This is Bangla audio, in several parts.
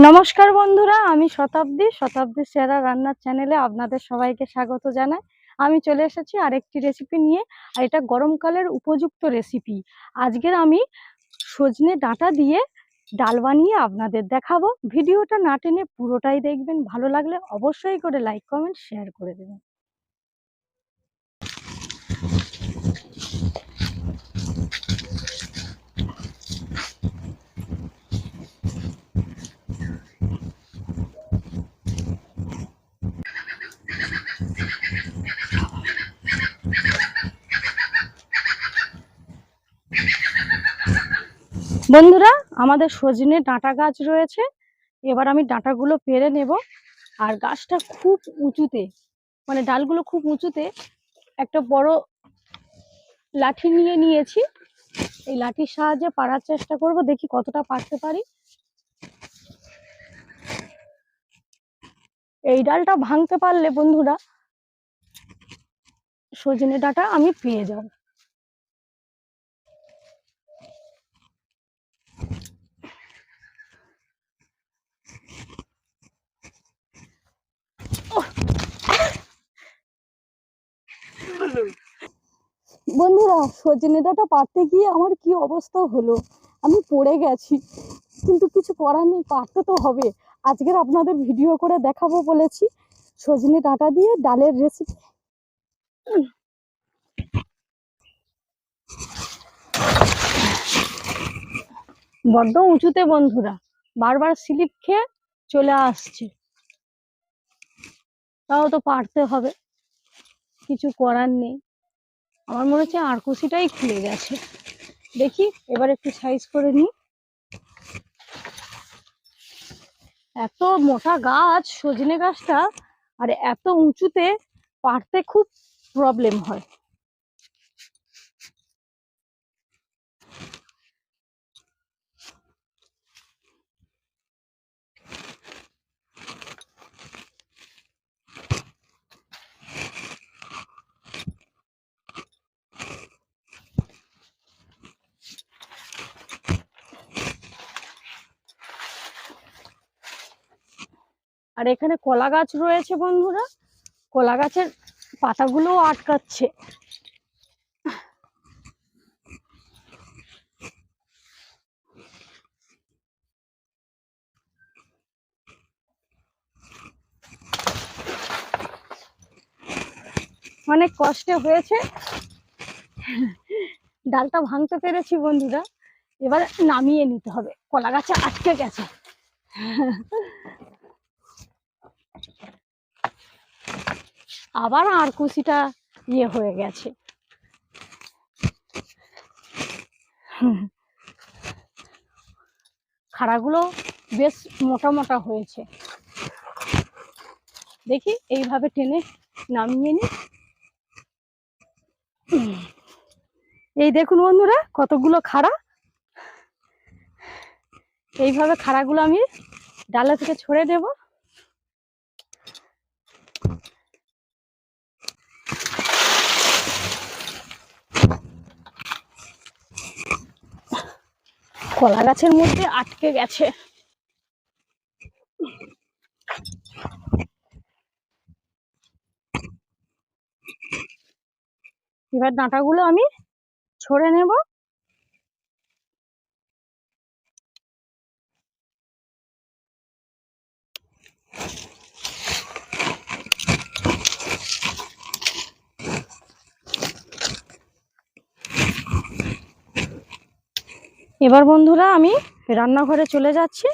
নমস্কার বন্ধুরা, আমি শতাব্দী সেরা রান্নার চ্যানেলে আপনাদের সবাইকে স্বাগত জানাই। আমি চলে এসেছি আরেকটি রেসিপি নিয়ে, আর এটা গরমকালের উপযুক্ত রেসিপি। আজকের আমি সজনে ডাঁটা দিয়ে ডাল বানিয়ে আপনাদের দেখাবো। ভিডিওটা না টেনে পুরোটাই দেখবেন, ভালো লাগলে অবশ্যই করে লাইক কমেন্ট শেয়ার করে দেবেন। বন্ধুরা, আমাদের সজনে ডাঁটা গাছ রয়েছে। এবার আমি ডাঁটাগুলো পেরে নেব। আর গাছটা খুব উঁচুতে, মানে ডালগুলো খুব উঁচুতে। একটা বড় লাঠি নিয়ে নিয়েছি, এই লাঠির সাহায্যে পারার চেষ্টা করব, দেখি কতটা পারতে পারি। এই ডালটা ভাঙতে পারলে বন্ধুরা সজনে ডাঁটা আমি পেয়ে যাব। বন্ধুরা, সজনে ডাঁটা পারতে গিয়ে আমার কি অবস্থা হলো, আমি পড়ে গেছি, কিন্তু কিছু করার নেই, পারতে তো হবে। আজকের আপনাদের ভিডিও করে দেখাবো বলেছি সজনে ডাঁটা দিয়ে ডালের রেসিপি। বড্ড উঁচুতে বন্ধুরা, বারবার স্লিপ খেয়ে চলে আসছে, তাও তো পারতে হবে, কিছু করার নেই। আমার মনে হচ্ছে আরকুশিটাই খুলে গেছে। দেখি এবার একটু সাইজ করে নিই। এত মোটা গাছ সজনে গাছটা, আর এত উঁচুতে পারতে খুব প্রবলেম হয়। আর এখানে কলা গাছ রয়েছে বন্ধুরা, কলা গাছের পাতাগুলোও আটকাচ্ছে। অনেক কষ্টে হয়েছে, ডালটা ভাঙতে পেরেছি বন্ধুরা। এবার নামিয়ে নিতে হবে, কলা গাছে আটকে গেছে। আবার আরকুশিটা হয়ে গেছে। খাড়াগুলো বেশ মোটা মোটা হয়েছে, দেখি এইভাবে টেনে নামিয়ে নি। এই দেখুন বন্ধুরা কতগুলো খাড়া। এইভাবে খাড়াগুলো আমি ডালা থেকে ছড়ে দেব। কলা গাছের মধ্যে আটকে গেছে। এবার ডাঁটাগুলো আমি ছড়ে নেব। এবার বন্ধুরা আমি রান্নাঘরে চলে যাচ্ছি,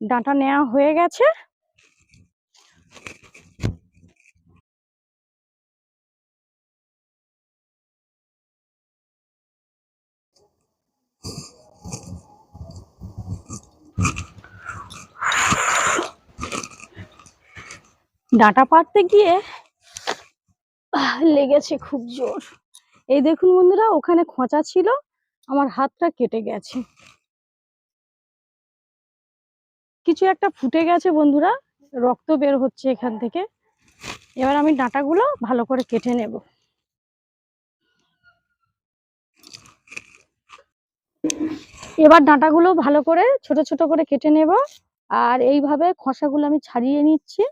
ডাঁটা নেওয়া হয়ে গেছে। ডাঁটা পাড়তে গিয়ে লেগেছে খুব জোর। এই দেখুন বন্ধুরা, ওখানে খোঁচা ছিল, আমার হাতটা কেটে গেছে। কিছু একটা ফুটে গেছে বন্ধুরা, রক্ত বের হচ্ছে এখান থেকে। এবার আমি ডাঁটাগুলো ভালো করে কেটে নেব। এবার ডাঁটাগুলো ভালো করে ছোট ছোট করে কেটে নেব, আর এইভাবে খোসাগুলো আমি ছাড়িয়ে নিচ্ছি।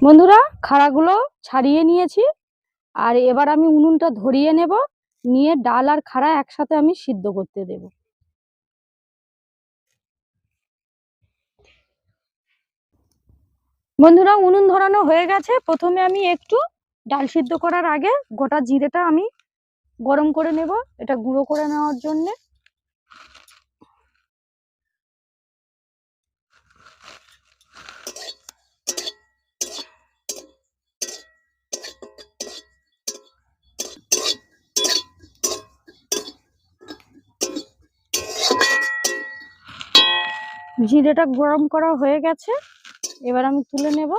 বন্ধুরা, খাড়াগুলো ছাড়িয়ে নিয়েছি, আর এবার আমি উনুনটা ধরিয়ে নেব, নিয়ে ডাল আর খাড়া একসাথে আমি সিদ্ধ করতে দেব। বন্ধুরা, উনুন ধরানো হয়ে গেছে। প্রথমে আমি একটু ডাল সিদ্ধ করার আগে গোটা জিরেটা আমি গরম করে নেব, এটা গুঁড়ো করে নেওয়ার জন্য। জিরেটা গরম করা হয়ে গেছে, এবার আমি তুলে নেব।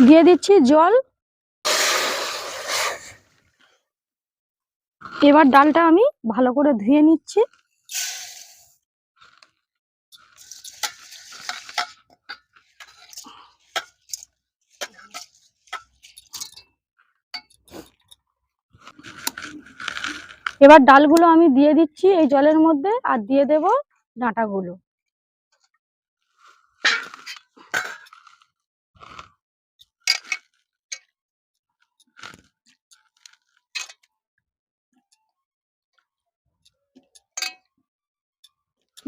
দিয়ে দিচ্ছি জল। এবার ডালটা আমি ভালো করে ধুয়ে নিচ্ছি। এবার ডালগুলো আমি দিয়ে দিচ্ছি এই জলের মধ্যে, আর দিয়ে দেব ডাঁটাগুলো।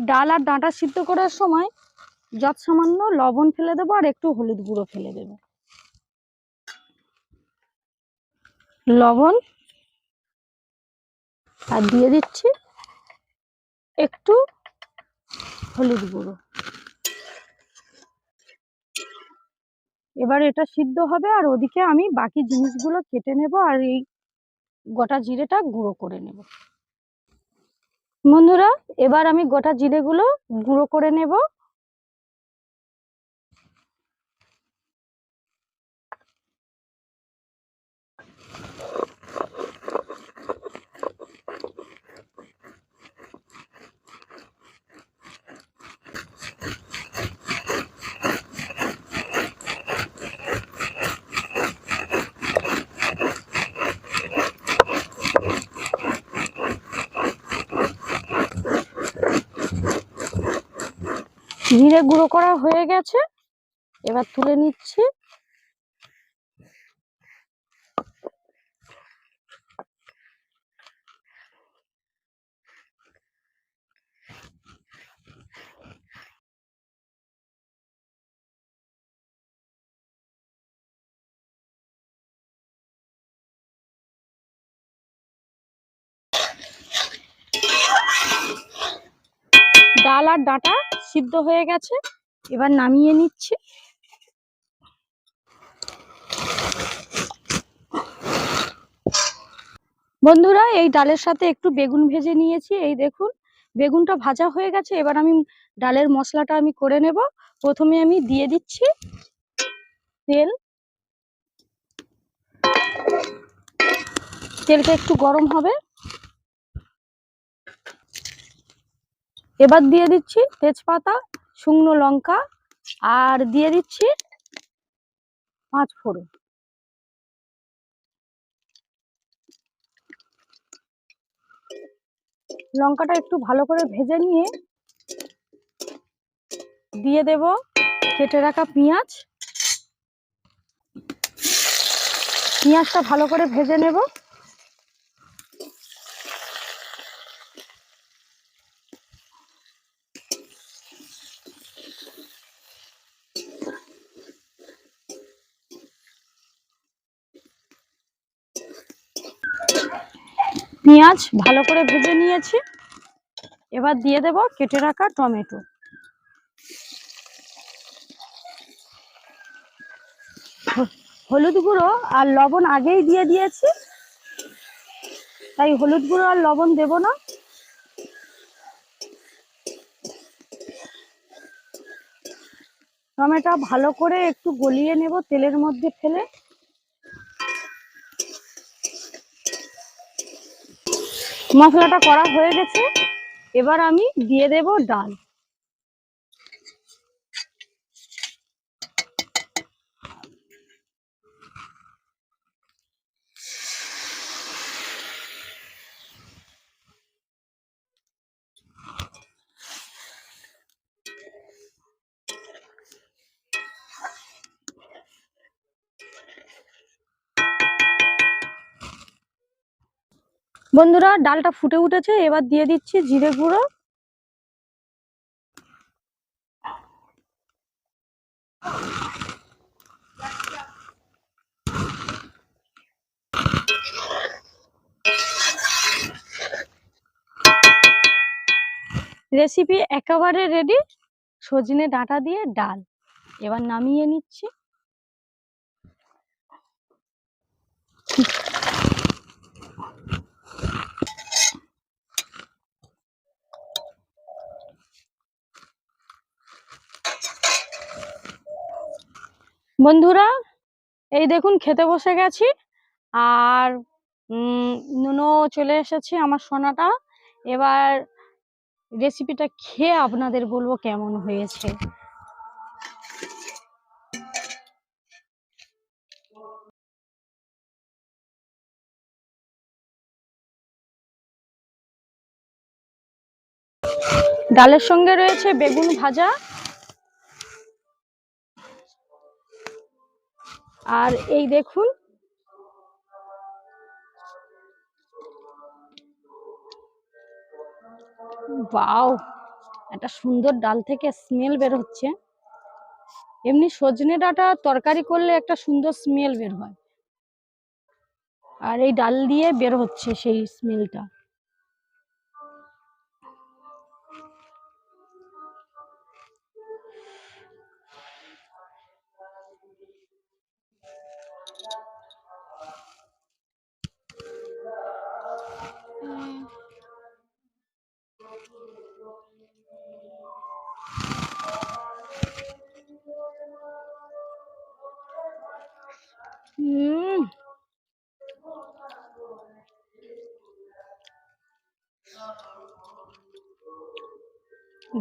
ডাল আর ডাঁটা সিদ্ধ করার সময় যত সামান্য লবণ ফেলে দেবো, আর একটু হলুদ গুঁড়ো ফেলে দেব। লবণ, আর দিয়ে দিচ্ছি একটু হলুদ গুঁড়ো। এবার এটা সিদ্ধ হবে, আর ওদিকে আমি বাকি জিনিসগুলো কেটে নেব, আর এই গোটা জিরেটা গুঁড়ো করে নেব। বন্ধুরা, এবার আমি গোটা জিরেগুলো গুঁড়ো করে নেব। জিরে গুঁড়ো করা হয়ে গেছে, এবার তুলে নিচ্ছি। ডাল আর ডাঁটা সিদ্ধ হয়ে গেছে, এবার নামিয়ে নিচ্ছি। বন্ধুরা, এই ডালের সাথে একটু বেগুন ভেজে নিয়েছি, এই দেখুন বেগুনটা ভাজা হয়ে গেছে। এবার আমি ডালের মশলাটা আমি করে নেব। প্রথমে আমি দিয়ে দিচ্ছি তেল। তেলটা একটু গরম হবে, এবার দিয়ে দিচ্ছি তেজপাতা, শুকনো লঙ্কা, আর দিয়ে দিচ্ছি 5 ফোড়ন। লঙ্কাটা একটু ভালো করে ভেজে নিয়ে দিয়ে দেব কেটে রাখা পেঁয়াজ। পেঁয়াজটা ভালো করে ভেজে নেব। পেঁয়াজ ভালো করে ভেজে নিয়েছি। এবার দিয়ে দেব কেটে রাখা টমেটো। হলুদ গুঁড়ো আর লবণ আগেই দিয়ে দিয়েছি, তাই হলুদ গুঁড়ো আর লবণ দেব না। টমেটো ভালো করে একটু গলিয়ে নেব তেলের মধ্যে ফেলে। মশলাটা করা হয়ে গেছে, এবার আমি দিয়ে দেব ডাল। বন্ধুরা, ডালটা ফুটে উঠেছে, এবার দিয়ে দিচ্ছি জিরে গুঁড়ো। রেসিপি একেবারে রেডি, সজনে ডাঁটা দিয়ে ডাল। এবার নামিয়ে নিচ্ছি। বন্ধুরা, এই দেখুন খেতে বসে গেছি, আর নুনও চলে এসেছে আমার সোনাটা। এবার রেসিপিটা খেয়ে আপনাদের বলবো কেমন হয়েছে। ডালের সঙ্গে রয়েছে বেগুন ভাজা, আর এই দেখুন ওয়াও, একটা সুন্দর ডাল থেকে স্মেল বের হচ্ছে। এমনি সজনে ডাঁটা তরকারি করলে একটা সুন্দর স্মেল বের হয়, আর এই ডাল দিয়ে বের হচ্ছে সেই স্মেলটা।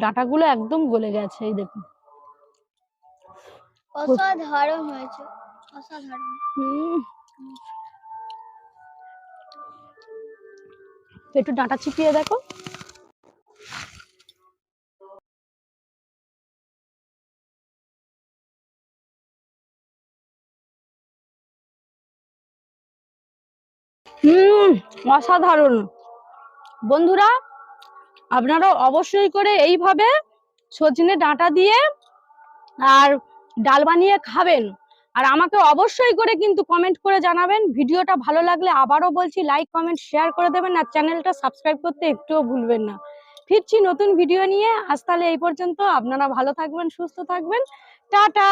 ডাঁটাগুলো একদম গলে গেছে, এই দেখুন। অসাধারণ হয়েছে, অসাধারণ। একটু ডাঁটা চিপিয়ে দেখো। অসাধারণ। বন্ধুরা, আপনারা অবশ্যই করে এইভাবে সজনে ডাঁটা দিয়ে আর ডাল বানিয়ে খাবেন, আর আমাকে অবশ্যই করে কিন্তু কমেন্ট করে জানাবেন। ভিডিওটা ভালো লাগলে আবারও বলছি লাইক কমেন্ট শেয়ার করে দেবেন, আর চ্যানেলটা সাবস্ক্রাইব করতে একটুও ভুলবেন না। ফিরছি নতুন ভিডিও নিয়ে। আজ তাহলে এই পর্যন্ত, আপনারা ভালো থাকবেন, সুস্থ থাকবেন, টাটা।